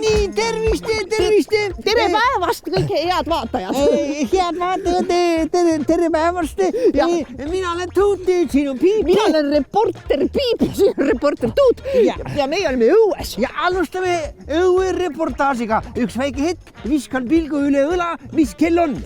Nii, tervist! Tere päevast, kõik head vaatajad! Head vaatajad, tere päevast! Mina olen Tuut, sinu Piip. Mina olen reporter Piip, sinu reporter Tuut ja meie oleme õues. Ja alustame õue reportaažiga. Üks väike hetk, viskan pilgu üle õla, mis kell on.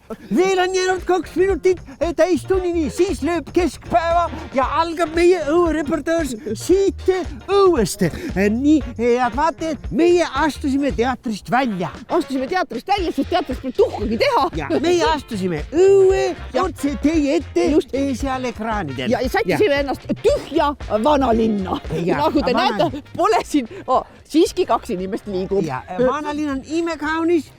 Veel on jäänud 2 minutit täistunnini, siis lööb keskpäeva ja algab meie õuereportaaž siit õuest. Nii, head vaatajad, meie astusime teatrist välja. Astusime teatrist välja, sest teatrist pole tuhkagi teha. Ja meie astusime õue otse teie ette just seal ekraanidel. Ja sättisime ennast tühja vanalinna. Nagu te näete, pole siin, siiski 2 inimest liigub. Ja vanalinn on imekaunis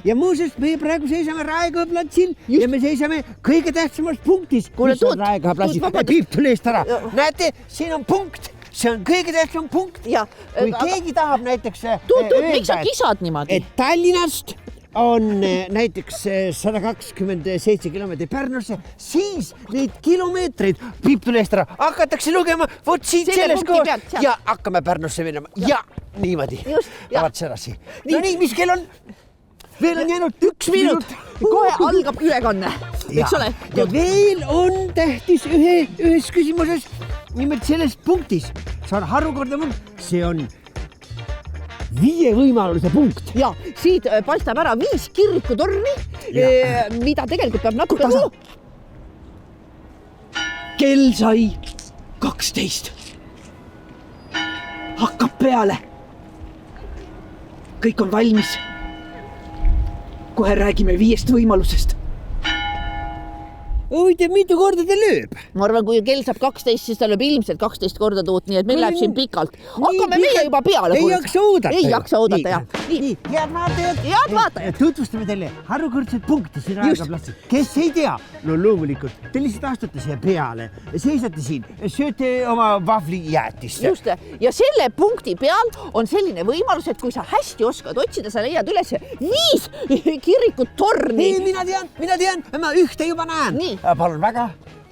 ja muuseas, meie praegu seisame Raekoja platsil ja me seisame kõige tähtsamas punktis, mis on Raekoja platsil. Piip, tule eest ära. Näete, siin on punkt. See on kõige tähtsam punkt. Kui keegi tahab näiteks miks sa kisad niimoodi? Et Tallinnast on näiteks 127 kilomeetrit Pärnusse, siis neid kilomeetreid, Piip, tule eest ära, hakatakse lugema vot siit selles kohas ja hakkame Pärnusse minema. Ja niimoodi. Tavats edasi. No nii, mis kell on? Veel on jäänud 1 minut. Kohe algab ülekanne, eks ole? Ja veel on tähtis ühes küsimuses, nimelt selles punktis. See on harukordne punkt, see on 5 võimaluse punkt. Ja siit paistab ära 5 kirikutorni, mida tegelikult peab natuke... Kell sai 12. Hakkab peale. Kõik on valmis. Kohe räägime 5 võimalusest. Oide, mitu korda ta lööb? Ma arvan, kui kell saab 12, siis ta lööb ilmselt 12 korda Tuut, nii et meil läheb siin pikalt. Hakkame meie juba peale. Ei jaksa oodata. Ei jaksa oodata, jah. Nii, head vaatajad. Tutvustame teile harukordset punkti siin Raekoja platsil. Kes ei tea? No loomulikult, te lihtsalt astute siia peale, seisate siin, sööte oma vahvlijäätist. Just, ja selle punkti peal on selline võimalus, et kui sa hästi oskad otsida, sa leiad üles 5 kirikut torni. Mina tean, ma ühte juba näen. Nii. Palun väga,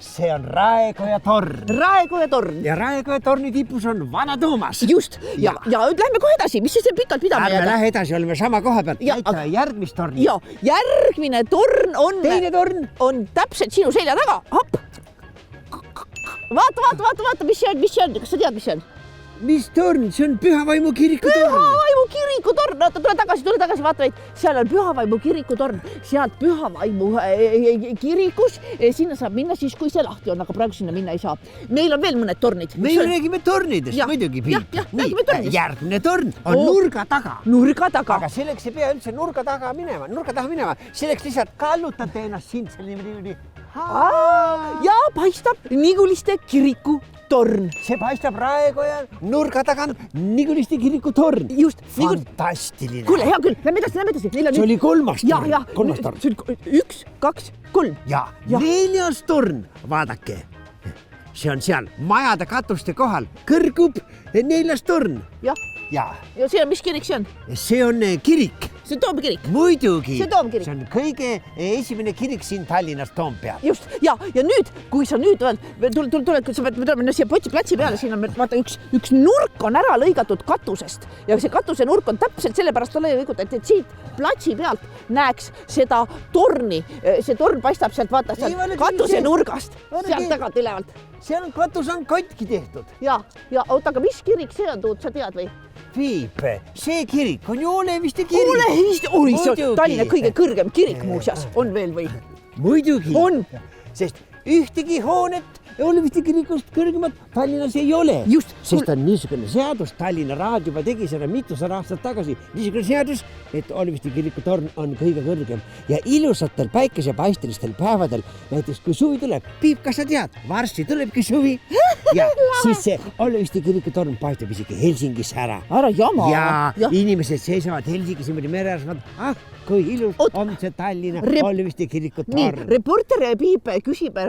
see on Raekoja torn. Raekoja torn. Ja Raekoja torni tipus on Vana Toomas. Just, ja lähme kohe edasi, mis see pikalt pidama jääda? Ärme lähe edasi, oleme sama koha peal. Näitame järgmist torni. Ja järgmine torn on... Teine torn on täpselt sinu selja taga. Hopp! Vaata, mis see on? Kas sa tead, mis see on? Mis torn? See on Pühavaimu kiriku torn. Pühavaimu kiriku torn. Tule tagasi, vaata vaid. Seal on Pühavaimu kiriku torn. Sealt Pühavaimu kirikus. Sinna saab minna siis, kui see lahti on, aga praegu sinna minna ei saa. Meil on veel mõned tornid. Me räägime tornidest, muidugi, Piip. Räägime tornidest. Järgmine torn on nurga taga. Nurga taga. Aga selleks ei pea üldse nurga taha minema. Selleks lihtsalt kallutate ennast siin niimoodi. Ja paistab Niguliste kiriku torn. See paistab Raekoja nurga tagant Niguliste kiriku torn. Just. Fantastiline. Kuule, hea küll, lähme edasi. See oli 3. torn. Ja. 3. torn. 1, 2, 3. Ja 4. torn, vaadake. See on seal majade katuste kohal. Kõrgub 4. torn. Ja see on, mis kirik see on? See on kirik. See on Toomkirik. Muidugi. See on kõige esimene kirik siin Tallinnas Toompeal. Just, ja nüüd, kui sa nüüd tuled, kui sa pead siia Potsi platsi peale, siin on, vaata, üks nurk on ära lõigatud katusest ja see katuse nurk on täpselt sellepärast lõigatud, et siit platsi pealt näeks seda torni. See torn paistab sealt, vaata, sealt katuse nurgast, sealt tagant ülevalt. Seal on katus on katki tehtud. Ja oota, aga mis kirik see on, Tuut, sa tead või? Piip, see kirik on ju Oleviste kirik. Oleviste, see on Tallinna kõige kõrgem kirik muuseas, on veel või? Muidugi. On. Sest ühtegi hoonet Oleviste kirikust kõrgemat Tallinnas ei ole. Just. Sest on niisugune seadus, Tallinna Raadio juba tegi seda mitusada aastat tagasi. Niisugune seadus, et Oleviste kiriku torn on kõige kõrgem. Ja ilusatel päikesepaistelistel päevadel, näiteks kui suvi tuleb, Piip, kas sa tead, varsti tulebki suvi. Ja siis see Oleviste kiriku torn paistab isegi Helsingis ära. Ära jama. Ja inimesed seisavad Helsingis niimoodi mere ääres, kui ilus on see Tallinna Oleviste kiriku torn. Nii, reporter Piip küsib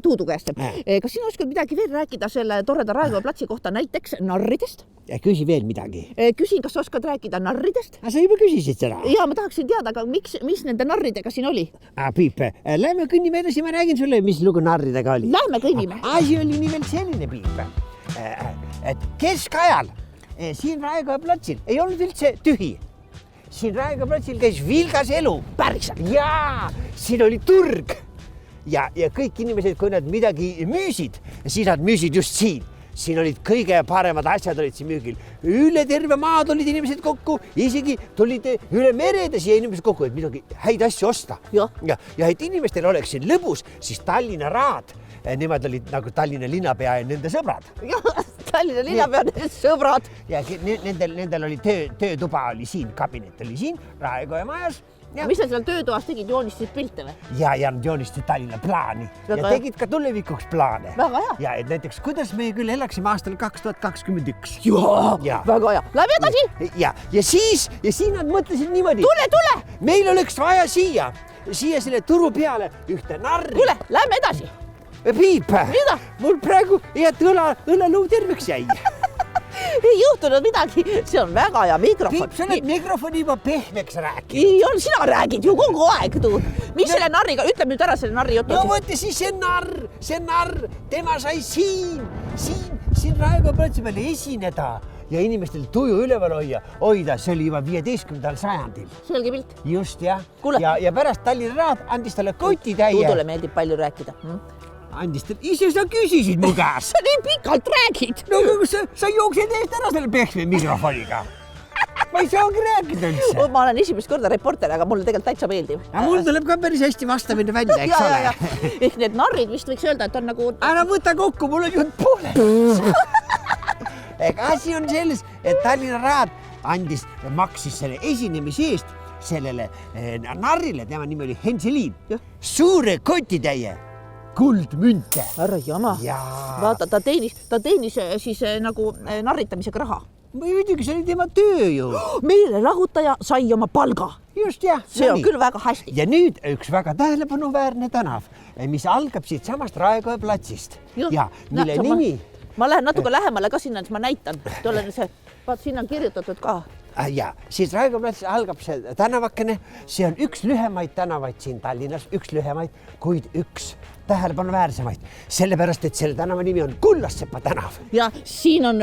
Tuudu käest. Kas sina oskad midagi veel rääkida selle toreda Raekoja platsi kohta, näiteks narridest? Küsi veel midagi. Küsin, kas sa oskad rääkida narridest? Sa juba küsisid seda. Ja, ma tahaksin teada, aga mis nende narridega siin oli? Piip, lähme kõnnime edasi, ma räägin sulle, mis lugu narridega oli. Lähme kõnnime. Asi oli nimelt selline, Piip. et keskajal siin Raekoja platsil ei olnud üldse tühi. Siin Raekoja platsil käis vilgas elu. Päriselt. Jaa, siin oli turg. Ja kõik inimesed, kui nad midagi müüsid, siis nad müüsid just siin. Siin olid kõige paremad asjad olid siin müügil. Üle terve maa tulid inimesed kokku, isegi tulid üle merede siia inimesed kokku, et midagi häid asju osta. Ja et inimestel oleks siin lõbus, siis Tallinna Raad, nemad olid nagu Tallinna linnapea ja nende sõbrad. Tallinna linnapea ja nende sõbrad. Ja nendel oli töötuba oli siin, kabinet oli siin, Raekoja majas. Ja. Mis nad seal töötoas tegid, joonistasid pilte või? Ja nad joonistasid Tallinna plaani ja tegid ka tulevikuks plaane. Väga hea. Ja et näiteks, kuidas me küll elaksime aastal 2021. Ja. Väga hea. Lähme edasi. Ja siin nad mõtlesid niimoodi. Tule! Meil oleks vaja siia selle turu peale ühte narri. Tule, lähme edasi. Piip, mida? Mul praegu õlaluu terveks jäi. Ei juhtunud midagi, see on väga hea mikrofon. Piip, sa oled mikrofoni juba pehmeks rääkinud. Ei on, sina räägid ju kogu aeg. Mis selle narriga, ütleme nüüd ära selle narri jutu. No võtta siis see narr, tema sai siin Raekoja platsi peal esineda ja inimestel tuju üleval hoida, see oli juba 15. sajandil. Selge pilt. Just, jah. Kuule. Ja pärast Tallinna Raad andis talle kotitäie. Tuudule meeldib palju rääkida. Andis talle, ise sa küsisid mu käes. Sa nii pikalt räägid. No sa jooksed eest ära selle pehme mikrofoniga. Ma ei saagi rääkida üldse. Ma olen esimest korda reporter, aga mulle tegelikult täitsa meeldib. Ja mul tuleb ka päris hästi vastamine välja, eks ole. Ehk need narrid vist võiks öelda, et on nagu... Ära võta kokku, mul on jutt poole. Asi on selles, et Tallinna Raad maksis selle esinemise eest sellele narrile, tema nimi oli Henseliin, suure kotitäie kuldmünte. Ära jama. Vaata, ta teenis siis nagu narritamisega raha. Muidugi, see oli tema töö ju. Meile lahutaja sai oma palga. Just, jah. See on küll väga hästi. Ja nüüd üks väga tähelepanuväärne tänav, mis algab siit samast Raekoja platsist. Ja mille nimi... Ma lähen natuke lähemale ka sinna, et ma näitan. Vaat sinna on kirjutatud ka. Ja siis Raekoja platsis algab see tänavakene. See on üks lühemaid tänavaid siin Tallinnas, üks lühemaid, kuid üks tähelepanuväärsemaid. Sellepärast, et selle tänava nimi on Kullassepa tänav. Ja siin on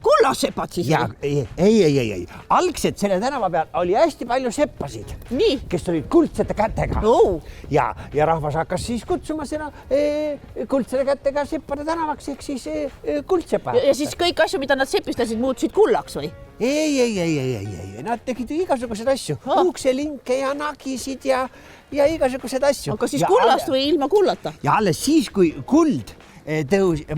kullasepad siis. Ja, ei. Algselt selle tänava peal oli hästi palju seppasid, kes olid kuldsete kätega. Ja rahvas hakkas siis kutsuma seda kuldsete kätega seppade tänavaks, ehk siis kuldsepa. Ja siis kõik asju, mida nad sepistasid, muutusid kullaks või? Ei. Nad tegid igasuguseid asju. Ukselinke ja nagisid ja igasugused asju. Aga siis kullast või ilma kullata? Ja alles siis, kui kuld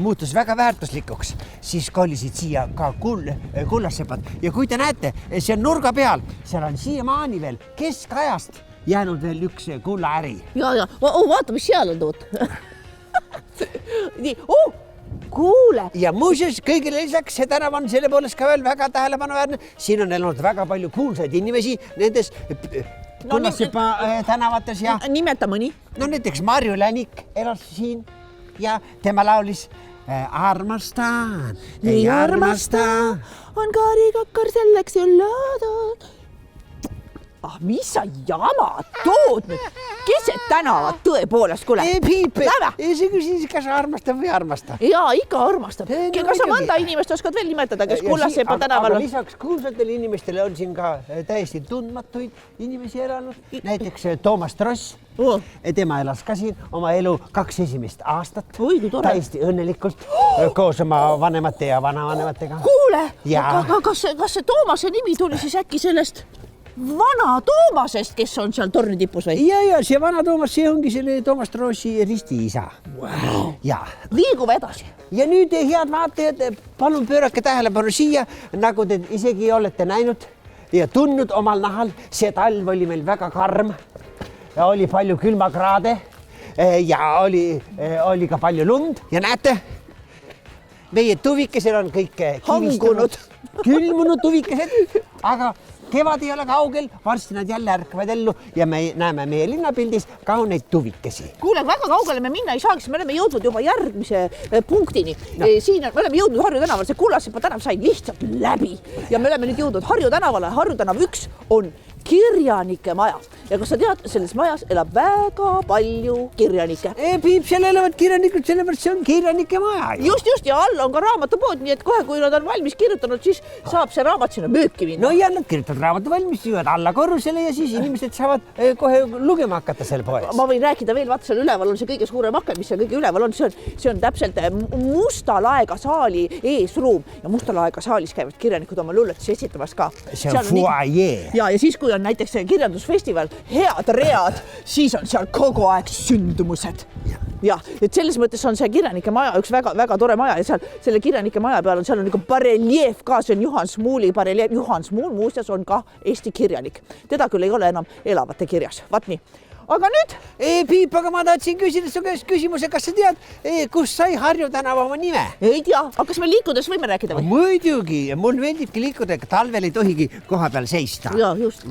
muutus väga väärtuslikuks, siis kolisid siia ka kullasepad. Ja kui te näete, see on nurga peal, seal on siiamaani veel keskajast jäänud veel üks kullaäri. Ja. Vaata, mis seal on toot. Nii, kuule. Ja muuseas, kõigile lisaks see tänav on selle poolest ka veel väga tähelepanuväärne. Siin on elanud väga palju kuulsaid inimesi nendes Kullassepa tänavates. Nimeta mõni. No näiteks Marju Länik elas siin ja tema laulis Armastan, ei armasta. On kaarikakkar selleks ju loodud. Mis sa jama tood nüüd? Keset tänavat tõepoolest, kuule. Piip, see küsis, kas armastab või armasta. Jaa, ikka armastab. Kas sa mõnda inimest oskad veel nimetada, kes Kullassepa tänaval on? Aga lisaks kuulsatele inimestele on siin ka täiesti tundmatuid inimesi elanud. Näiteks Toomas Tross. Tema elas ka siin oma elu 2 esimest aastat. Täiesti õnnelikult koos oma vanemate ja vanavanematega. Kuule, kas see Toomase nimi tuli siis äkki sellest vana Toomasest, kes on seal torni tipus või? Ja see vana Toomas, see ongi selle Toomas Trossi ristiisa. Ja. Liigume edasi. Ja nüüd, head vaatajad, palun pöörake tähelepanu siia, nagu te isegi olete näinud ja tundnud omal nahal. See talv oli meil väga karm. Oli palju külmakraade ja oli ka palju lund. Ja näete, meie tuvikesed on kõik külmunud tuvikesed, aga kevad ei ole kaugel, varsti nad jälle ärkavad ellu ja me näeme meie linnapildis kauneid tuvikesi. Kuule, väga kaugele me minna ei saaks, me oleme jõudnud juba järgmise punktini. Siin me oleme jõudnud Harju tänavale, see Kullassepa tänav sai lihtsalt läbi ja me oleme nüüd jõudnud Harju tänavale. Harju tänav 1 on kirjanike maja ja kas sa tead, selles majas elab väga palju kirjanikke. Piip, seal elavad kirjanikud, sellepärast see on kirjanike maja. Just ja all on ka raamatupood, nii et kohe, kui nad on valmis kirjutanud, siis saab see raamat sinna müüki minna. No ja nad kirjutavad raamatu valmis, jõuavad alla korrusele ja siis inimesed saavad kohe lugema hakata seal poes. Ma võin rääkida veel, vaata seal üleval on see kõige suurem aken, mis seal kõige üleval on, see on täpselt Musta laega saali eesruum ja Musta laega saalis käivad kirjanikud oma lulletusi esitamas ka. See on foajee. Ja siis, kui on näiteks kirjandusfestival, head read, siis on seal kogu aeg sündmused. Ja, et selles mõttes on see kirjanike maja üks väga tore maja ja seal selle kirjanike maja peal on seal on nagu bareljeef ka, see on Juhan Smuuli bareljeef. Juhan Smuul muuseas on ka Eesti kirjanik. Teda küll ei ole enam elavate kirjas. Vaat nii. Aga nüüd? Piip, aga ma tahtsin küsida su käest küsimuse, kas sa tead, kus sai Harju tänava oma nime? Ei tea, aga kas me liikudes võime rääkida või? Muidugi, mul meeldibki liikuda, talvel ei tohigi koha peal seista. Ja, just.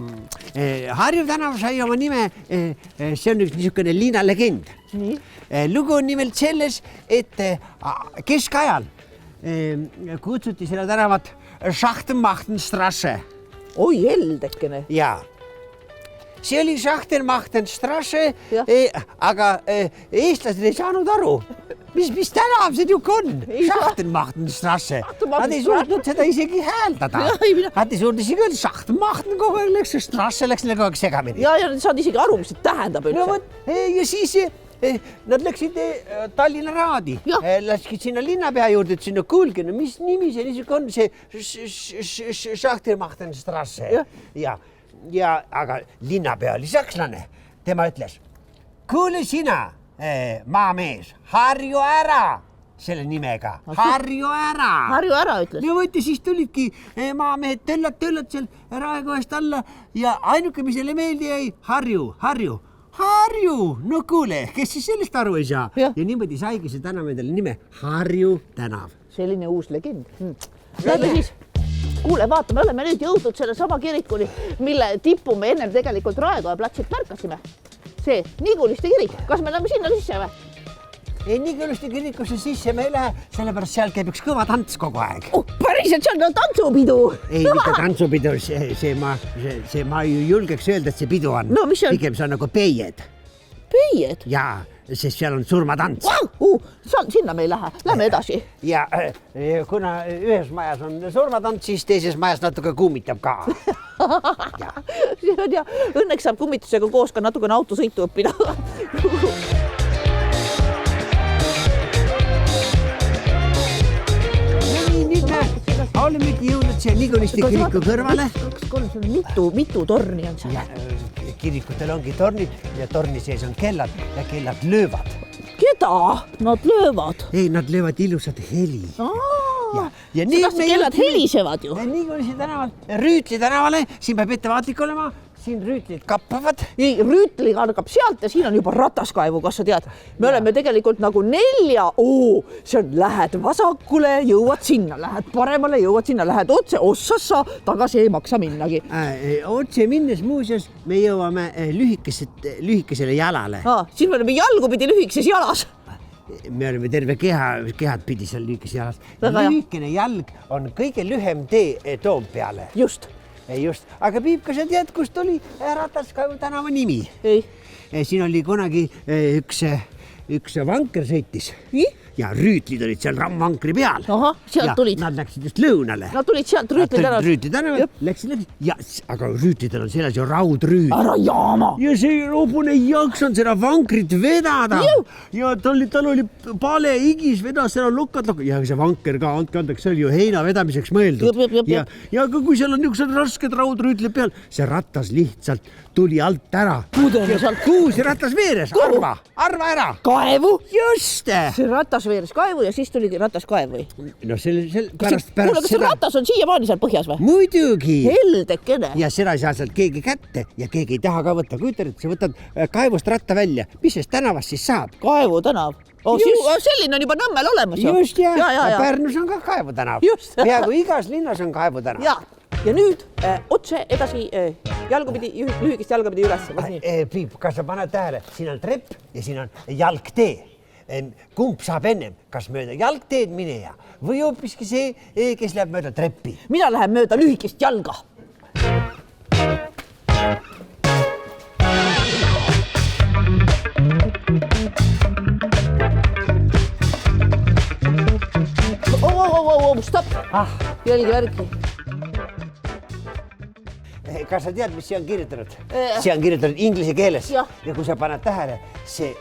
Harju tänav sai oma nime, see on üks niisugune linnalegend. Nii? Lugu on nimelt selles, et keskajal kutsuti selle tänavat Schachtenmachtenstrasse. Oi, heldekene. Jaa. See oli Schachtenmachtenstrasse, aga eestlased ei saanud aru, mis tänav see tükk on. Schachtenmachtenstrasse. Nad ei suutnud seda isegi hääldada. Nad ei suutnud isegi öelda, Schachtenmachten kogu aeg läks, Strasse läks neile kogu aeg segamini. Ja saad isegi aru, mis see tähendab üldse. No võt, ja siis nad läksid Tallinna Raadi, läksid sinna linnapea juurde, et sinna kuulge, no mis nimi see niisugune on, see Schachtenmachtenstrasse. Ja, aga linnapea oli sakslane. Tema ütles, kuule sina, maamees, harju ära selle nimega. Harju ära. Harju ära ütles. Ja võtti, siis tulidki maamehed töllad seal raekoest alla ja ainuke, mis neile meeldi jäi, harju. No kuule, kes siis sellest aru ei saa? Ja niimoodi saigi see tänav endale nime Harju tänav. Selline uus legend. Lähme siis. Kuule, vaata, me oleme nüüd jõudnud selle sama kirikuni, mille tipu me ennem tegelikult Raekoja platsilt märkasime. See Niguliste kirik. Kas me läheme sinna sisse või? Niguliste kirikusse sisse me ei lähe, sellepärast seal käib üks kõva tants kogu aeg. Päriselt, see on tantsupidu. Ei, mitte tantsupidu, see ma ju julgeks öelda, et see pidu on. No, mis see on? Pigem see on nagu peied. Peied? Jaa, sest seal on surmatants. Sinna me ei lähe. Lähme edasi. Ja kuna ühes majas on surmatants, siis teises majas natuke kummitab ka. Ja õnneks saab kummitusega koos ka natukene autosõitu õppida. Olemegi jõudnud siia Niguliste kiriku kõrvale. 2, 3, see on mitu torni on seal. Kirikutel ongi tornid ja torni sees on kellad ja kellad löövad. Keda nad löövad? Ei, nad löövad ilusat heli. Ja kas kellad helisevad ju? Niguliste tänaval, Rüütli tänavale, siin peab ettevaatlik olema. Siin rüütlid kappavad. Ei, rüütli algab sealt ja siin on juba rataskaevu, kas sa tead. Me oleme tegelikult nagu 4. See on, lähed vasakule, jõuad sinna, lähed paremale, jõuad sinna, lähed otse, ossassa, tagasi ei maksa minnagi. Otse minnes muuseas me jõuame lühikesele jalale. Siis me oleme jalgupidi lühikeses jalas. Me oleme terve kehad pidi seal lühikes jalas. Lühikene jalg on kõige lühem tee Toompeale. Just. Aga Piip, kas sa tead, kust oli Rataskaevu tänava nimi? Ei. Siin oli kunagi üks vanker sõitis. Ja rüütlid olid seal vankri peal. Sealt tulid. Nad läksid just lõunale. Nad tulid sealt Rüütli tänavat. Läksid. Ja, aga rüütlidel on selles ju raudrüüt. Ära jaama. Ja see robune ei jaksanud seda vankrit vedada. Ja tal oli pale igis, vedas seda lukkad. Ja see vanker ka, andke andeks, see oli ju heina vedamiseks mõeldud. Ja aga kui seal on niisugused rasked raudrüütli peal, see ratas lihtsalt tuli alt ära. Kuhu see ratas veeres? Arva ära. Kaevu. Just. See ratas veeres kaevu ja siis tuligi ratas kaev või? No pärast kas see ratas on siiamaani seal põhjas või? Muidugi. Heldekene. Ja seda ei saa sealt keegi kätte ja keegi ei taha ka võtta. Kujutan, et sa võtad kaevust ratta välja. Mis sest tänavast siis saab? Kaevu tänav. Selline on juba Nõmmel olemas. Just ja Pärnus on ka Kaevu tänav. Peaaegu igas linnas on Kaevu tänav. Ja nüüd otse edasi jalgupidi, lühikest jalgupidi üles. Piip, kas sa paned tähele? Siin on trepp ja siin on jalgtee. Kumb saab ennem, kas mööda jalgteed mineja või hoopiski see, kes läheb mööda treppi? Mina lähen mööda lühikest jalga. jälgi värgi. Kas sa tead, mis siia on kirjutanud? Siia on kirjutanud inglise keeles. Ja kui sa paned tähele, see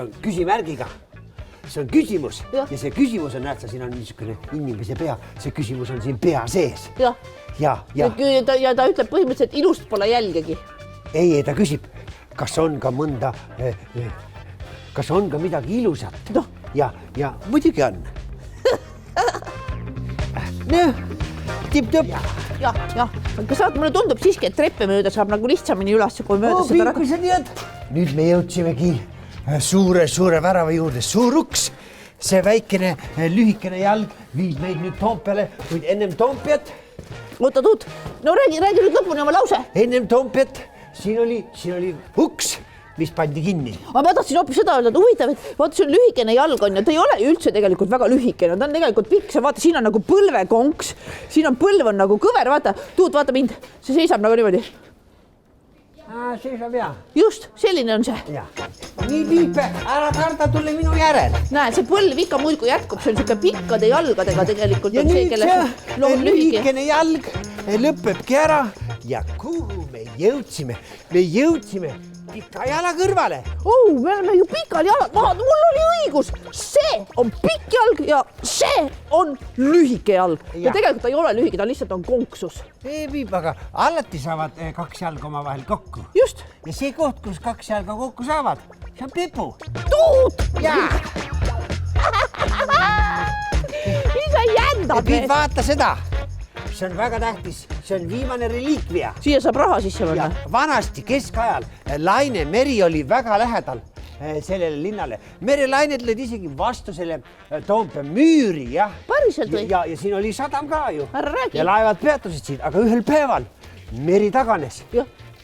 on küsimärgiga. See on küsimus. Ja see küsimus on, näed sa, siin on niisugune inimese pea. See küsimus on siin pea sees. Ja ta ütleb põhimõtteliselt, ilust pole jälgegi. Ei, ta küsib, kas on ka mõnda, kas on ka midagi ilusat. No. Ja muidugi on. Tipp-topp. Ja. Kas saad, mulle tundub siiski, et treppe mööda saab nagu lihtsamini üles, kui mööda seda kui sa tead. Nüüd me jõudsimegi suure värava juurde. Suur uks. See väikene lühikene jalg viib meid nüüd Toompeale, kuid ennem Toompeat. Oota, Tuut. No räägi nüüd lõpuni oma lause. Ennem Toompeat siin oli uks, mis pandi kinni. Aga ma tahtsin hoopis seda öelda, et huvitav, et vaata, see on lühikene jalg on ja ta ei ole üldse tegelikult väga lühikene. Ta on tegelikult pikk. Sa vaata, siin on nagu põlvekonks. Siin on põlv on nagu kõver. Vaata, Tuut, vaata mind. See seisab nagu niimoodi. Seisab hea. Just, selline on see. Ja. Nii Piipe, ära karda, tule minu järel. Näed, see põlv ikka muidku jätkub. See on siuke pikkade jalgadega tegelikult. Ja on nüüd see lühikene jalg lõpebki ära. Ja kuhu me jõudsime? Me jõudsime pika jala kõrvale. Me oleme ju pikal jalad. Mul oli õigus. See on pikk jalg ja see on lühike jalg. Ja tegelikult ta ei ole lühike, ta lihtsalt on konksus. Ei, Piip, aga alati saavad kaks jalga oma vahel kokku. Just. Ja see koht, kus kaks jalga kokku saavad, see on Pepu. Tuut! Jaa. Mis sa jändad? Piip, vaata seda. See on väga tähtis. See on viimane reliikvia. Siia saab raha sisse panna. Vanasti keskajal Laine meri oli väga lähedal sellele linnale. Merelained lõid isegi vastu selle Toompea müüri. Päriselt või? Ja siin oli sadam ka ju. Ära räägi. Ja laevad peatusid siin, aga ühel päeval meri taganes.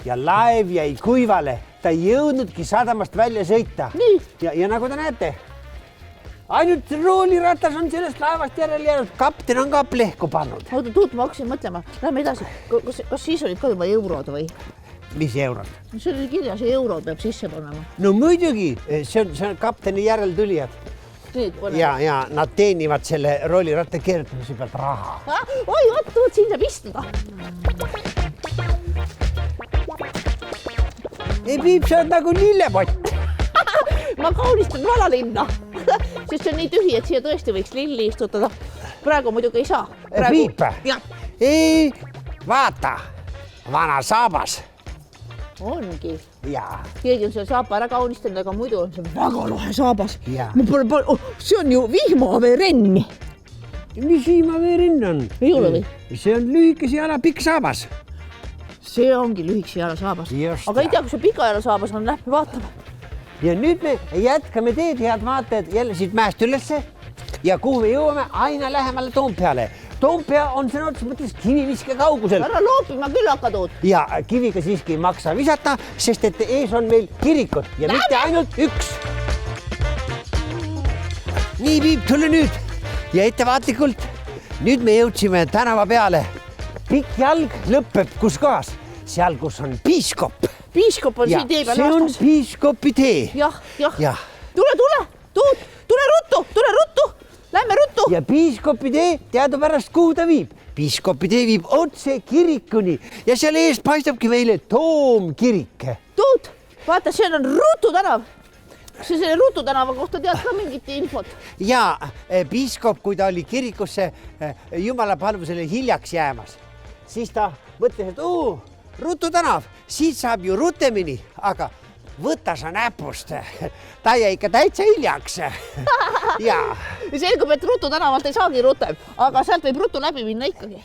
Ja laev jäi kuivale. Ta ei jõudnudki sadamast välja sõita. Nii. Ja nagu te näete, ainult rooliratas on sellest laevast järele jäänud. Kapten on ka plehku pannud. Oota, Tuut, ma hakkasin mõtlema. Lähme edasi. Kas siis olid ka juba eurod või? Mis eurod? See oli kirjas, eurod peab sisse panema. No muidugi, see on kapteni järeltulijad. Ja nad teenivad selle rooliratta keerutamise pealt raha. Oi, vaata, Tuut, siin saab istuda. Ei, Piip, sa oled nagu lillepott. Ma kaunistan vanalinna. Sest see on nii tühi, et siia tõesti võiks lilli istutada. Praegu muidugi ei saa. Piip, ei, vaata, vana saabas. Ongi. Jaa. Keegi on selle saaba ära kaunistanud, aga muidu on see väga lahe saabas. Jaa. See on ju vihmaveerenn. Mis vihmaveerenn on? Ei ole või? See on lühikese jala pikk saabas. See ongi lühikese jala saabas. Aga ei tea, kui see pika jala saabas on, lähme vaatame. Ja nüüd me jätkame teed, head vaatajad, jälle siit mäest ülesse ja kuhu me jõuame aina lähemale Toompeale. Toompea on sõna otseses mõttes kiviviske kaugusel. Ära loopima küll hakadud. Ja kiviga siiski ei maksa visata, sest et ees on meil kirikud ja mitte ainult üks. Nii, Piip, tule nüüd ja ettevaatlikult. Nüüd me jõudsime tänava peale. Pikk jalg lõpeb kus kohas? Seal, kus on piiskop. Piiskop on siin tee peal vastas. See on piiskopi tee. Jah. Tule, Tuut, tule ruttu. Lähme ruttu. Ja piiskopi tee teadupärast kuhu ta viib? Piiskopi tee viib otse kirikuni ja seal eest paistabki meile Toomkirik. Tuut, vaata, see on Rutu tänav. Kas sa selle Rutu tänava kohta tead ka mingit infot? Ja piiskop, kui ta oli kirikusse Jumala palvusele hiljaks jäämas, siis ta mõtles, et Rutu tänav, siit saab ju rutemini, aga võta sa näpust. Ta jäi ikka täitsa hiljaks. Ja selgub, et Rutu tänavalt ei saagi rutem, aga sealt võib Rutu läbi minna ikkagi.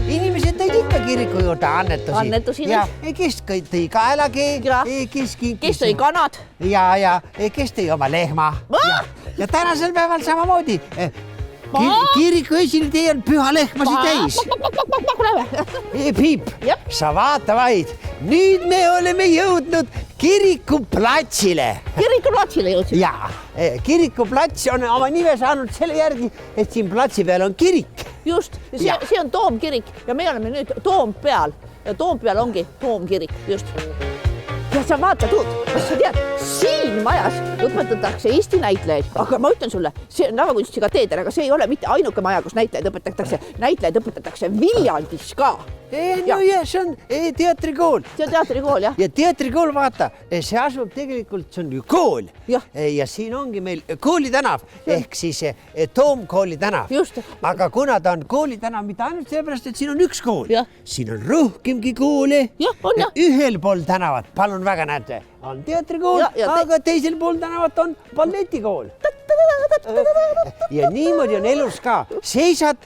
Inimesed tõid ikka kiriku juurde annetusi. Ja kes tõi kaelakee, kes tõi kanad. Ja kes tõi oma lehma. Ja tänasel päeval samamoodi. Kiriku esine tee on püha lehmasi täis. Piip, sa vaata vaid. Nüüd me oleme jõudnud kirikuplatsile. Kirikuplatsile jõudsime? Jaa, kirikuplats on oma nime saanud selle järgi, et siin platsi peal on kirik. Just, see on Toomkirik ja me oleme nüüd Toompeal ja Toompeal ongi Toomkirik, just. Ja sa vaata, Tuut, kas sa tead, siin majas õpetatakse Eesti näitlejaid, aga ma ütlen sulle, see on lavakunstiga teeder, aga see ei ole mitte ainuke maja, kus näitlejaid õpetatakse Viljandis ka. No ja see on teatrikool. See on teatrikool, jah. Ja teatrikool, vaata, see asub tegelikult, see on ju kool. Ja siin ongi meil kooli tänav, ehk siis Toomkooli tänav. Just. Aga kuna ta on kooli tänav, mitte ainult sellepärast, et siin on üks kool. Ja. Siin on rohkemgi koole. Ja, on jah. Ühel pool tänavat, palun väga näete, on teatrikool, aga teisel pool tänavat on balletikool. Ja niimoodi on elus ka. Seisad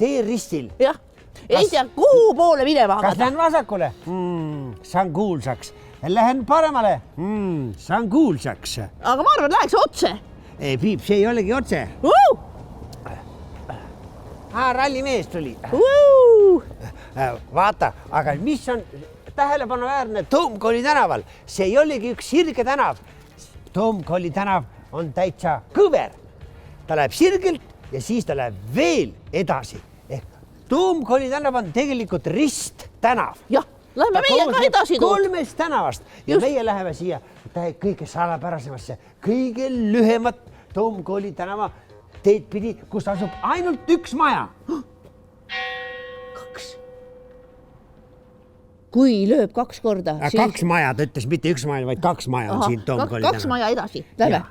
teeristil. Jah. Ei tea, kuhu poole minema Kas lähen vasakule? Saan kuulsaks. Lähen paremale? Saan kuulsaks. Aga ma arvan, läheks otse. Piip, see ei olegi otse. Rallimees tuli. Vaata, aga mis on tähelepanuväärne Toomkooli tänaval? See ei olegi üks sirge tänav. Toomkooli tänav on täitsa kõver. Ta läheb sirgelt ja siis ta läheb veel edasi. Toomkooli tänav on tegelikult rist-tänav. Jah, lähme meie ka edasi. 3 tänavast ja meie läheme siia kõige salapärasemasse, kõige lühemat Toomkooli tänava teed pidi, kus asub ainult üks maja. 2. Kui lööb 2 korda. 2 maja, ta ütles mitte 1 maja, vaid 2 maja on siin Toomkooli tänav. 2 maja edasi, lähme.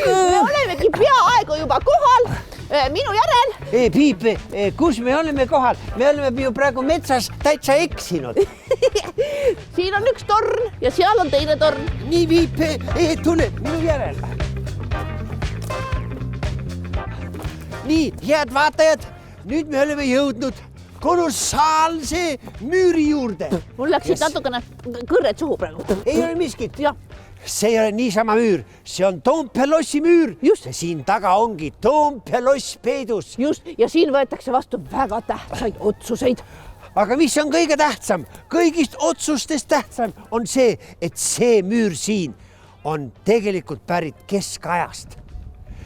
Me olemegi peaaegu juba kohal, minu järel. Piip, kus me oleme kohal? Me oleme ju praegu metsas täitsa eksinud. Siin on üks torn ja seal on teine torn. Nii, Piip, tule minu järel. Nii, head vaatajad, nüüd me oleme jõudnud kolossaalse müüri juurde. Mul läksid natukene kõrred suhu praegu. Ei ole miskit. Jah. See ei ole niisama müür, see on Toompea lossi müür. Just. Ja siin taga ongi Toompea loss peidus. Just, ja siin võetakse vastu väga tähtsaid otsuseid. Aga mis on kõige tähtsam? Kõigist otsustest tähtsam on see, et see müür siin on tegelikult pärit keskajast.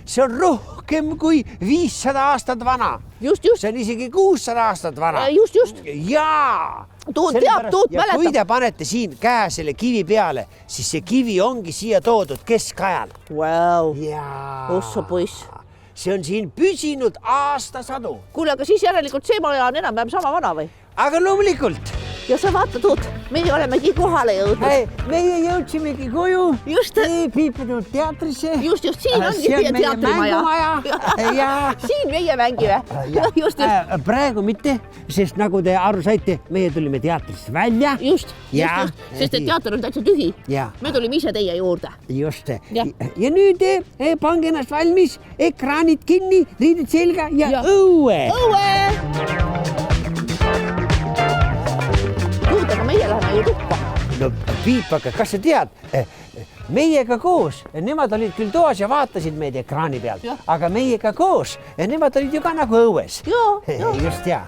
See on rohkem kui 500 aastat vana. Just. See on isegi 600 aastat vana. Just. Jaa! Tuut mäletab. Kui te panete siin käe selle kivi peale, siis see kivi ongi siia toodud keskajal. Wow. Jaa. Ossa poiss. See on siin püsinud aastasadu. Kuule, aga siis järelikult see maja on enam-vähem sama vana või? Aga loomulikult. Ja sa vaata, Tuut, meie olemegi kohale jõudnud. Meie jõudsimegi koju. Just. Piip on teatrisse. Just, siin ongi meie teatrimaja. Siin meie mängime. Just. Praegu mitte, sest nagu te aru saite, meie tulime teatrist välja. Just. Sest teater on täitsa tühi. Me tulime ise teie juurde. Just. Ja nüüd pange ennast valmis, ekraanid kinni, riided selga ja õue. Aga meie läheme ju tuppa. No Piip, aga kas sa tead, meiega koos, nemad olid küll toas ja vaatasid meid ekraani peal, aga meiega koos, nemad olid ju ka nagu õues. Joo. Just, jaa.